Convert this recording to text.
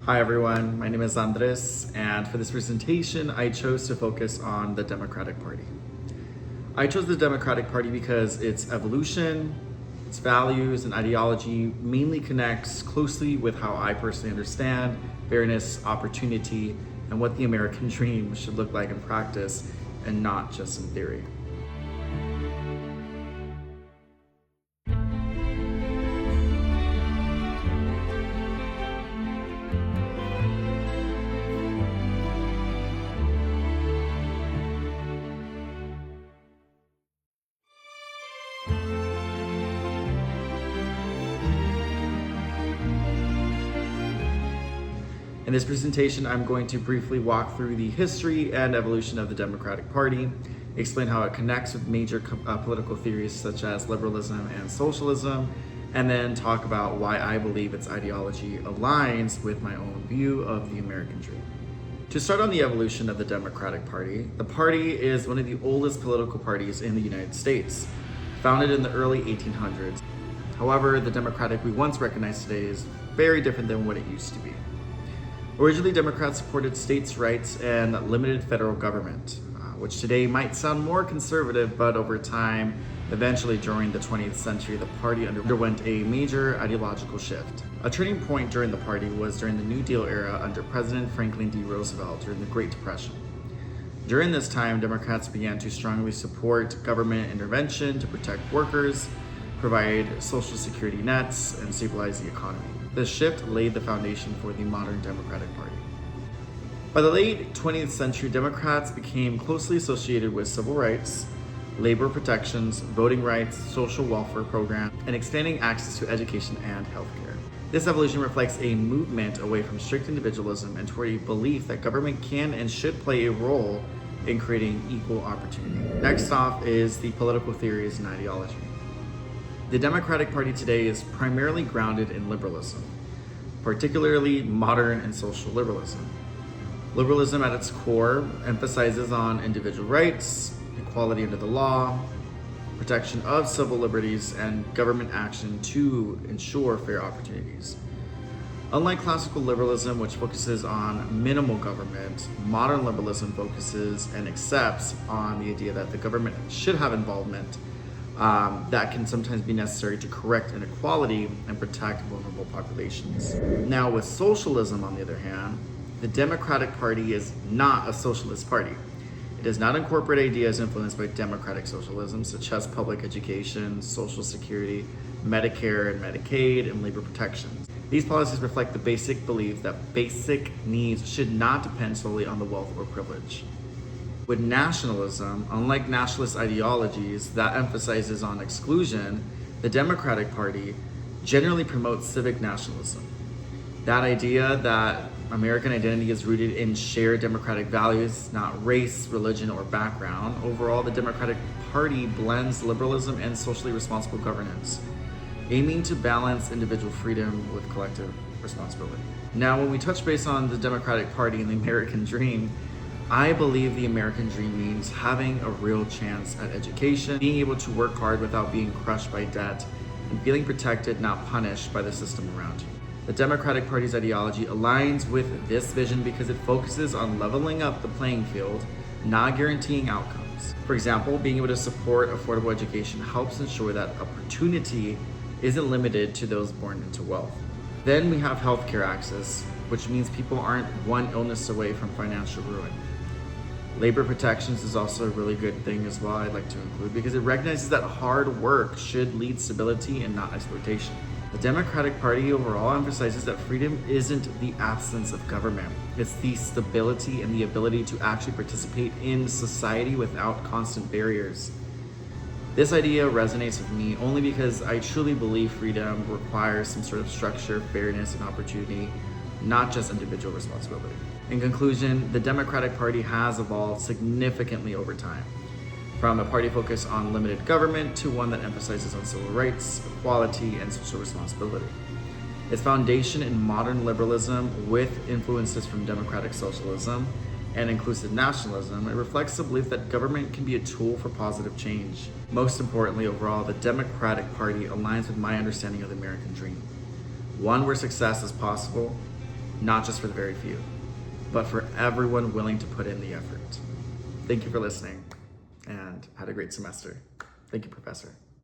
Hi everyone, my name is Andres, and for this presentation, I chose to focus on the Democratic Party. I chose the Democratic Party because its evolution, its values, and ideology mainly connects closely with how I personally understand fairness, opportunity, and what the American dream should look like in practice, and not just in theory. In this presentation, I'm going to briefly walk through the history and evolution of the Democratic Party, explain how it connects with major political theories such as liberalism and socialism, and then talk about why I believe its ideology aligns with my own view of the American dream. To start on the evolution of the Democratic Party, the party is one of the oldest political parties in the United States, founded in the early 1800s. However, the Democratic we once recognized today is very different than what it used to be. Originally, Democrats supported states' rights and limited federal government, which today might sound more conservative, but over time, eventually during the 20th century, the party underwent a major ideological shift. A turning point during the party was during the New Deal era under President Franklin D. Roosevelt during the Great Depression. During this time, Democrats began to strongly support government intervention to protect workers, provide social security nets, and stabilize the economy. This shift laid the foundation for the modern Democratic Party. By the late 20th century, Democrats became closely associated with civil rights, labor protections, voting rights, social welfare programs, and expanding access to education and healthcare. This evolution reflects a movement away from strict individualism and toward a belief that government can and should play a role in creating equal opportunity. Next off is the political theories and ideology. The Democratic Party today is primarily grounded in liberalism, particularly modern and social liberalism. Liberalism at its core emphasizes on individual rights, equality under the law, protection of civil liberties, and government action to ensure fair opportunities. Unlike classical liberalism, which focuses on minimal government, modern liberalism focuses and accepts on the idea that the government should have involvement that can sometimes be necessary to correct inequality and protect vulnerable populations. Now, with socialism, on the other hand, the Democratic Party is not a socialist party. It does not incorporate ideas influenced by democratic socialism, such as public education, Social Security, Medicare and Medicaid, and labor protections. These policies reflect the basic belief that basic needs should not depend solely on the wealth or privilege. With nationalism, unlike nationalist ideologies that emphasizes on exclusion, the Democratic Party generally promotes civic nationalism. That idea that American identity is rooted in shared democratic values, not race, religion, or background. Overall, the Democratic Party blends liberalism and socially responsible governance, aiming to balance individual freedom with collective responsibility. Now, when we touch base on the Democratic Party and the American dream, I believe the American dream means having a real chance at education, being able to work hard without being crushed by debt, and feeling protected, not punished by the system around you. The Democratic Party's ideology aligns with this vision because it focuses on leveling up the playing field, not guaranteeing outcomes. For example, being able to support affordable education helps ensure that opportunity isn't limited to those born into wealth. Then we have healthcare access, which means people aren't one illness away from financial ruin. Labor protections is also a really good thing as well, I'd like to include, because it recognizes that hard work should lead stability and not exploitation. The Democratic Party overall emphasizes that freedom isn't the absence of government. It's the stability and the ability to actually participate in society without constant barriers. This idea resonates with me only because I truly believe freedom requires some sort of structure, fairness, and opportunity, not just individual responsibility. In conclusion, the Democratic Party has evolved significantly over time, from a party focused on limited government to one that emphasizes on civil rights, equality, and social responsibility. Its foundation in modern liberalism with influences from democratic socialism and inclusive nationalism, it reflects the belief that government can be a tool for positive change. Most importantly, overall, the Democratic Party aligns with my understanding of the American dream. One where success is possible, not just for the very few, but for everyone willing to put in the effort. Thank you for listening, and had a great semester. Thank you, Professor.